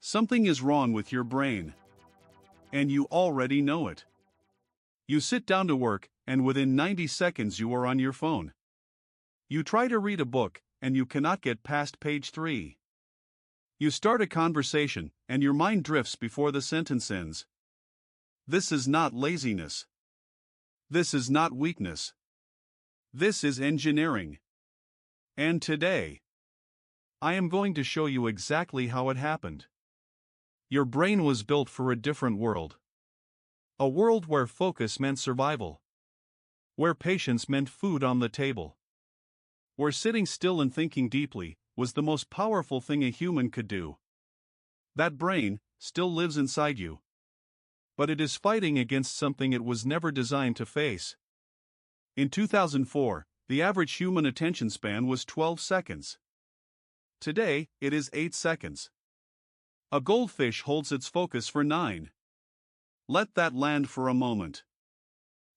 Something is wrong with your brain. And you already know it. You sit down to work, and within 90 seconds you are on your phone. You try to read a book, and you cannot get past page 3. You start a conversation, and your mind drifts before the sentence ends. This is not laziness. This is not weakness. This is engineering. And today, I am going to show you exactly how it happened. Your brain was built for a different world. A world where focus meant survival. Where patience meant food on the table. Where sitting still and thinking deeply was the most powerful thing a human could do. That brain still lives inside you. But it is fighting against something it was never designed to face. In 2004, the average human attention span was 12 seconds. Today, it is 8 seconds. A goldfish holds its focus for 9. Let that land for a moment.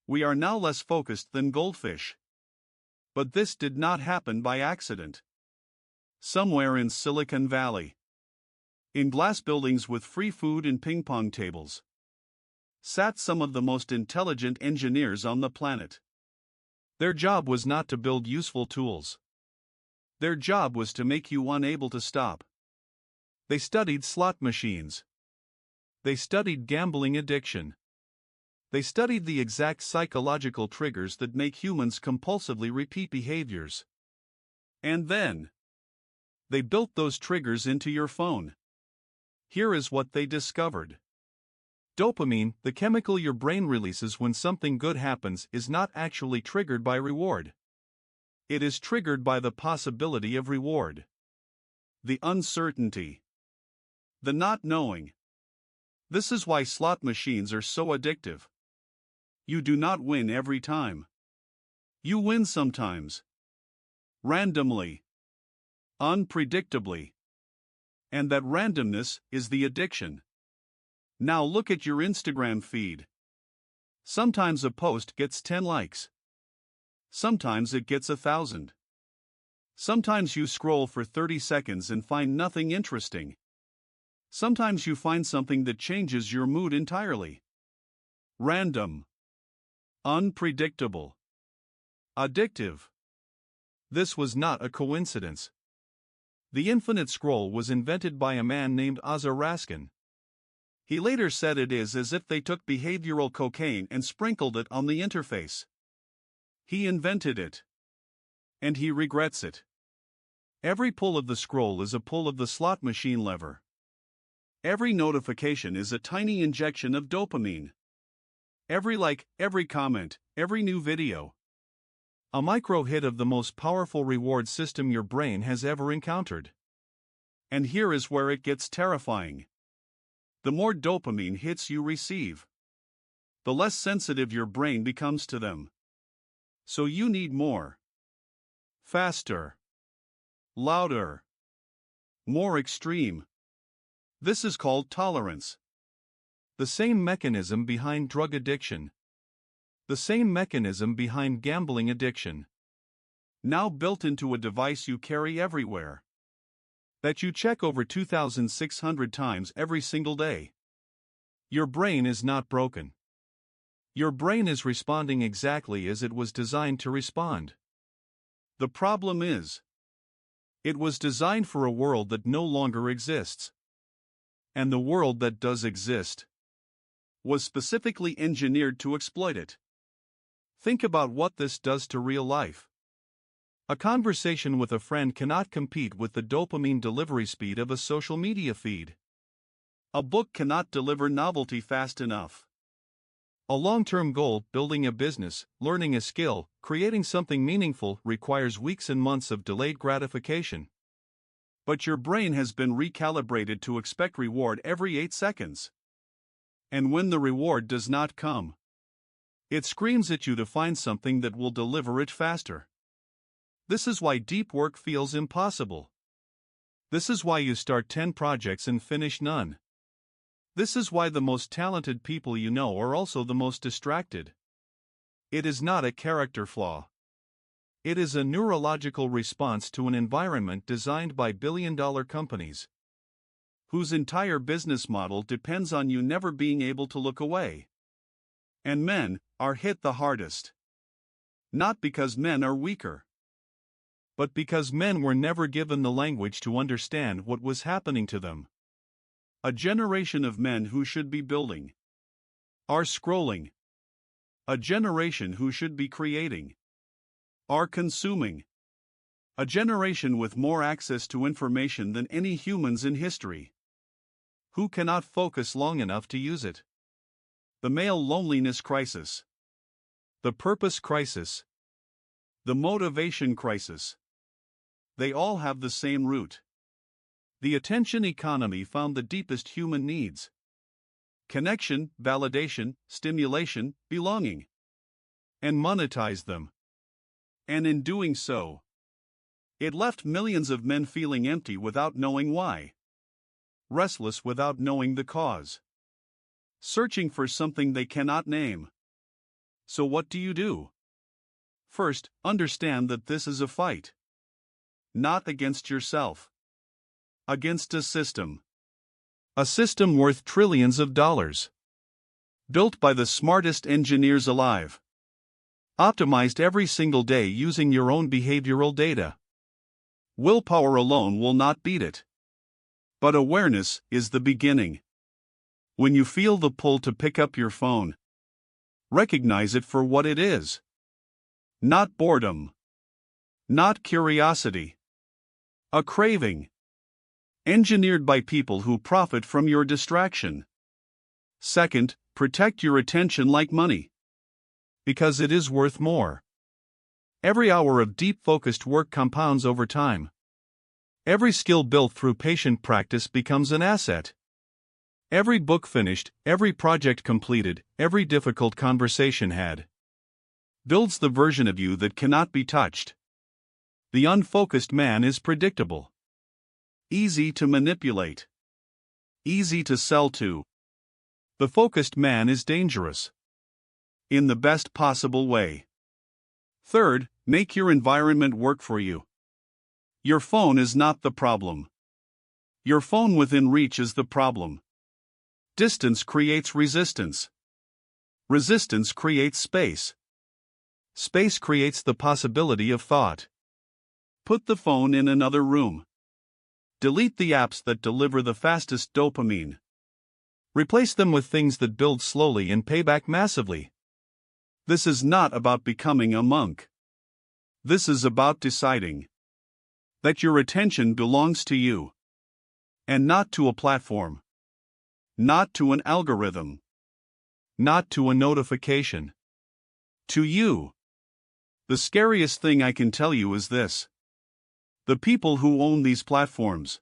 We are now less focused than goldfish. But this did not happen by accident. Somewhere in Silicon Valley, in glass buildings with free food and ping-pong tables, sat some of the most intelligent engineers on the planet. Their job was not to build useful tools. Their job was to make you unable to stop. They studied slot machines. They studied gambling addiction. They studied the exact psychological triggers that make humans compulsively repeat behaviors. And then, they built those triggers into your phone. Here is what they discovered. Dopamine, the chemical your brain releases when something good happens, is not actually triggered by reward. It is triggered by the possibility of reward. The uncertainty. The not knowing. This is why slot machines are so addictive. You do not win every time. You win sometimes. Randomly. Unpredictably. And that randomness is the addiction. Now look at your Instagram feed. Sometimes a post gets 10 likes. Sometimes it gets 1,000. Sometimes you scroll for 30 seconds and find nothing interesting. Sometimes you find something that changes your mood entirely. Random. Unpredictable. Addictive. This was not a coincidence. The infinite scroll was invented by a man named Asa Raskin. He later said it is as if they took behavioral cocaine and sprinkled it on the interface. He invented it. And he regrets it. Every pull of the scroll is a pull of the slot machine lever. Every notification is a tiny injection of dopamine. Every like, every comment, every new video. A micro hit of the most powerful reward system your brain has ever encountered. And here is where it gets terrifying. The more dopamine hits you receive, the less sensitive your brain becomes to them. So you need more. Faster. Louder. More extreme. This is called tolerance. The same mechanism behind drug addiction. The same mechanism behind gambling addiction. Now built into a device you carry everywhere. That you check over 2,600 times every single day. Your brain is not broken. Your brain is responding exactly as it was designed to respond. The problem is, it was designed for a world that no longer exists. And the world that does exist was specifically engineered to exploit it. Think about what this does to real life. A conversation with a friend cannot compete with the dopamine delivery speed of a social media feed. A book cannot deliver novelty fast enough. A long-term goal, building a business, learning a skill, creating something meaningful, requires weeks and months of delayed gratification. But your brain has been recalibrated to expect reward every 8 seconds. And when the reward does not come, it screams at you to find something that will deliver it faster. This is why deep work feels impossible. This is why you start 10 projects and finish none. This is why the most talented people you know are also the most distracted. It is not a character flaw. It is a neurological response to an environment designed by billion-dollar companies whose entire business model depends on you never being able to look away. And men are hit the hardest. Not because men are weaker, but because men were never given the language to understand what was happening to them. A generation of men who should be building are scrolling. A generation who should be creating are consuming. A generation with more access to information than any humans in history, who cannot focus long enough to use it. The male loneliness crisis, the purpose crisis, the motivation crisis. They all have the same root. The attention economy found the deepest human needs: connection, validation, stimulation, belonging, and monetized them. And in doing so, it left millions of men feeling empty without knowing why, restless without knowing the cause, searching for something they cannot name. So what do? First, understand that this is a fight. Not against yourself. Against a system. A system worth trillions of dollars. Built by the smartest engineers alive. Optimized every single day using your own behavioral data. Willpower alone will not beat it. But awareness is the beginning. When you feel the pull to pick up your phone, recognize it for what it is. Not boredom. Not curiosity. A craving. Engineered by people who profit from your distraction. Second, protect your attention like money. Because it is worth more. Every hour of deep focused work compounds over time. Every skill built through patient practice becomes an asset. Every book finished, every project completed, every difficult conversation had, builds the version of you that cannot be touched. The unfocused man is predictable. Easy to manipulate. Easy to sell to. The focused man is dangerous. In the best possible way. Third, make your environment work for you. Your phone is not the problem. Your phone within reach is the problem. Distance creates resistance. Resistance creates space. Space creates the possibility of thought. Put the phone in another room. Delete the apps that deliver the fastest dopamine. Replace them with things that build slowly and pay back massively. This is not about becoming a monk. This is about deciding that your attention belongs to you, and not to a platform, not to an algorithm, not to a notification. To you. The scariest thing I can tell you is this. The people who own these platforms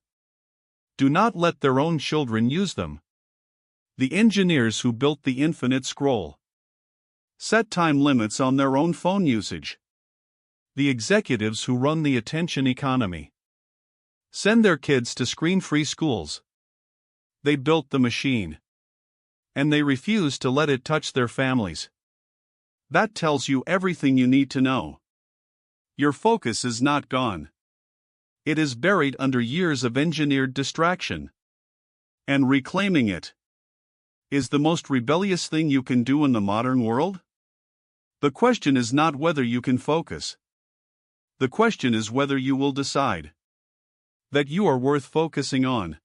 do not let their own children use them. The engineers who built the infinite scroll set time limits on their own phone usage. The executives who run the attention economy send their kids to screen-free schools. They built the machine, and they refuse to let it touch their families. That tells you everything you need to know. Your focus is not gone. It is buried under years of engineered distraction. And reclaiming it is the most rebellious thing you can do in the modern world? The question is not whether you can focus. The question is whether you will decide that you are worth focusing on.